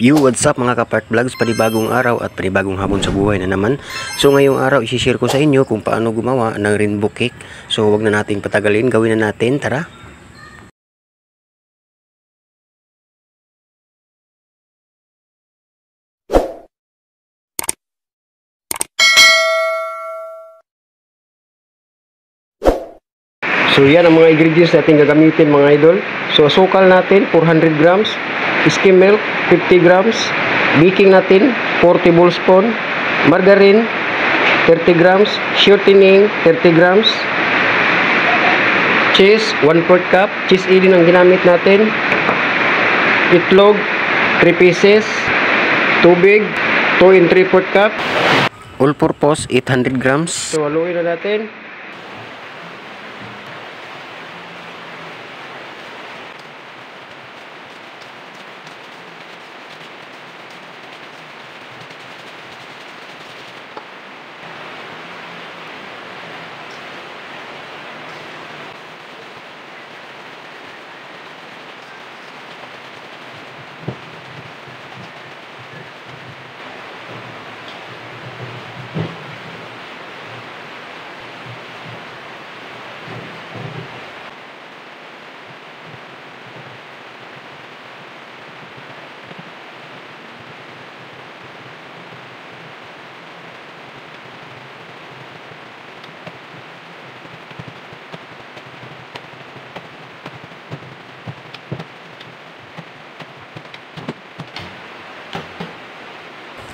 Yo, what's up mga ka-Park Vlogs, panibagong araw at panibagong hapon sa buhay na naman. So ngayong araw i-share ko sa inyo kung paano gumawa ng rainbow cake. So wag na nating patagalin, gawin na natin, tara. So yan ang mga ingredients natin gagamitin mga idol. So asukal natin 400 grams, skim milk 50 grams, baking natin 4 tablespoon, margarine 30 grams, shortening 30 grams, cheese 1/4 cup, cheese din ang ginamit natin, itlog 3 pieces, tubig 2 and 3/4 cup, all purpose 800 grams. So haluin na natin.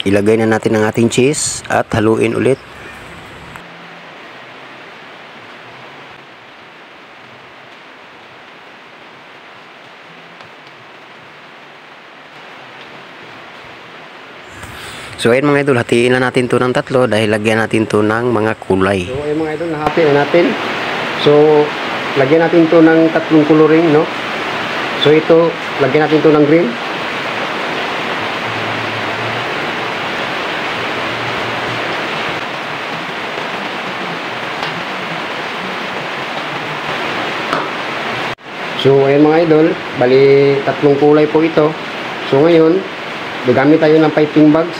Ilagay na natin ang ating cheese at haluin ulit. So ayun mga idol, hatiin na natin to ng tatlo dahil lagyan natin to ng mga kulay. So ayun mga idol, nahati na natin. So lagyan natin to ng tatlong coloring, no? So ito, lagyan natin to ng green. So ayan mga idol, bali tatlong kulay po ito. So ngayon, gagamit tayo ng piping bags.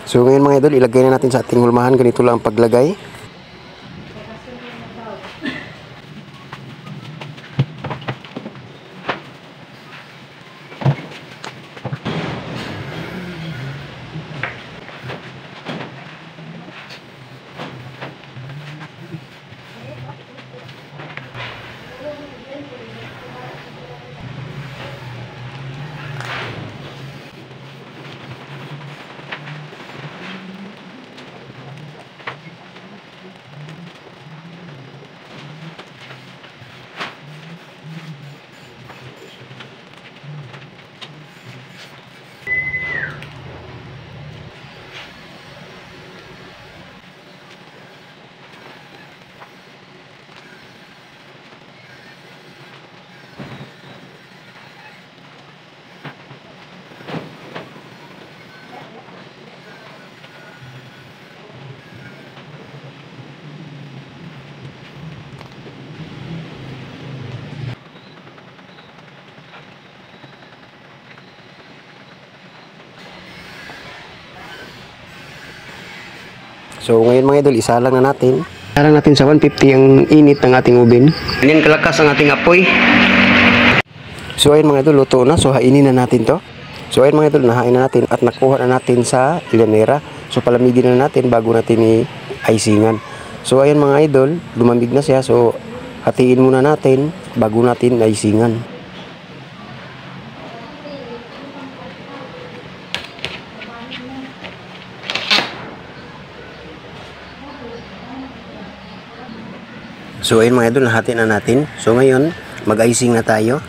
So ngayon mga idol, ilagay na natin sa ating hulmahan. Ganito lang ang paglagay. So ngayon mga idol, isa lang na natin. Isa lang natin sa 150 ang init ng ating oven. Ganyan kalakas ang ating apoy. So ayun mga idol, luto na. So hainin na natin to. So ayun mga idol, nahain na natin at nakuha na natin sa ilanera. So palamigin na natin bago natin i-icingan. So ayun mga idol, lumamig na siya. So hatiin muna natin bago natin i-icingan. So ayun mga idol, nahati na natin. So ngayon, mag-icing na tayo.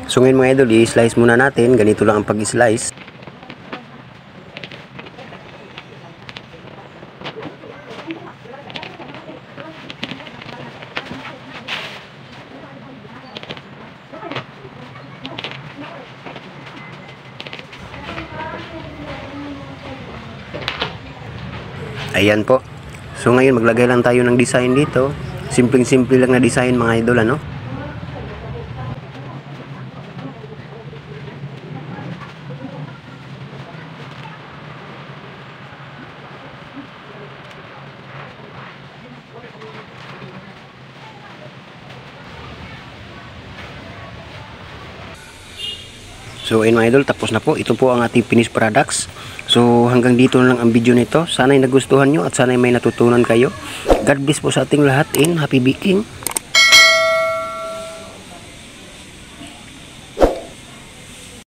So ngayon mga idol, i-slice muna natin. Ganito lang ang pag-slice. Ayan po. So ngayon maglagay lang tayo ng design dito. Simpleng-simple lang na design mga idol, ano? So ayun mga idol, tapos na po. Ito po ang ating finished products. So hanggang dito na lang ang video nito. Sana'y nagustuhan nyo at sana'y may natutunan kayo. God bless po sa ating lahat and happy baking.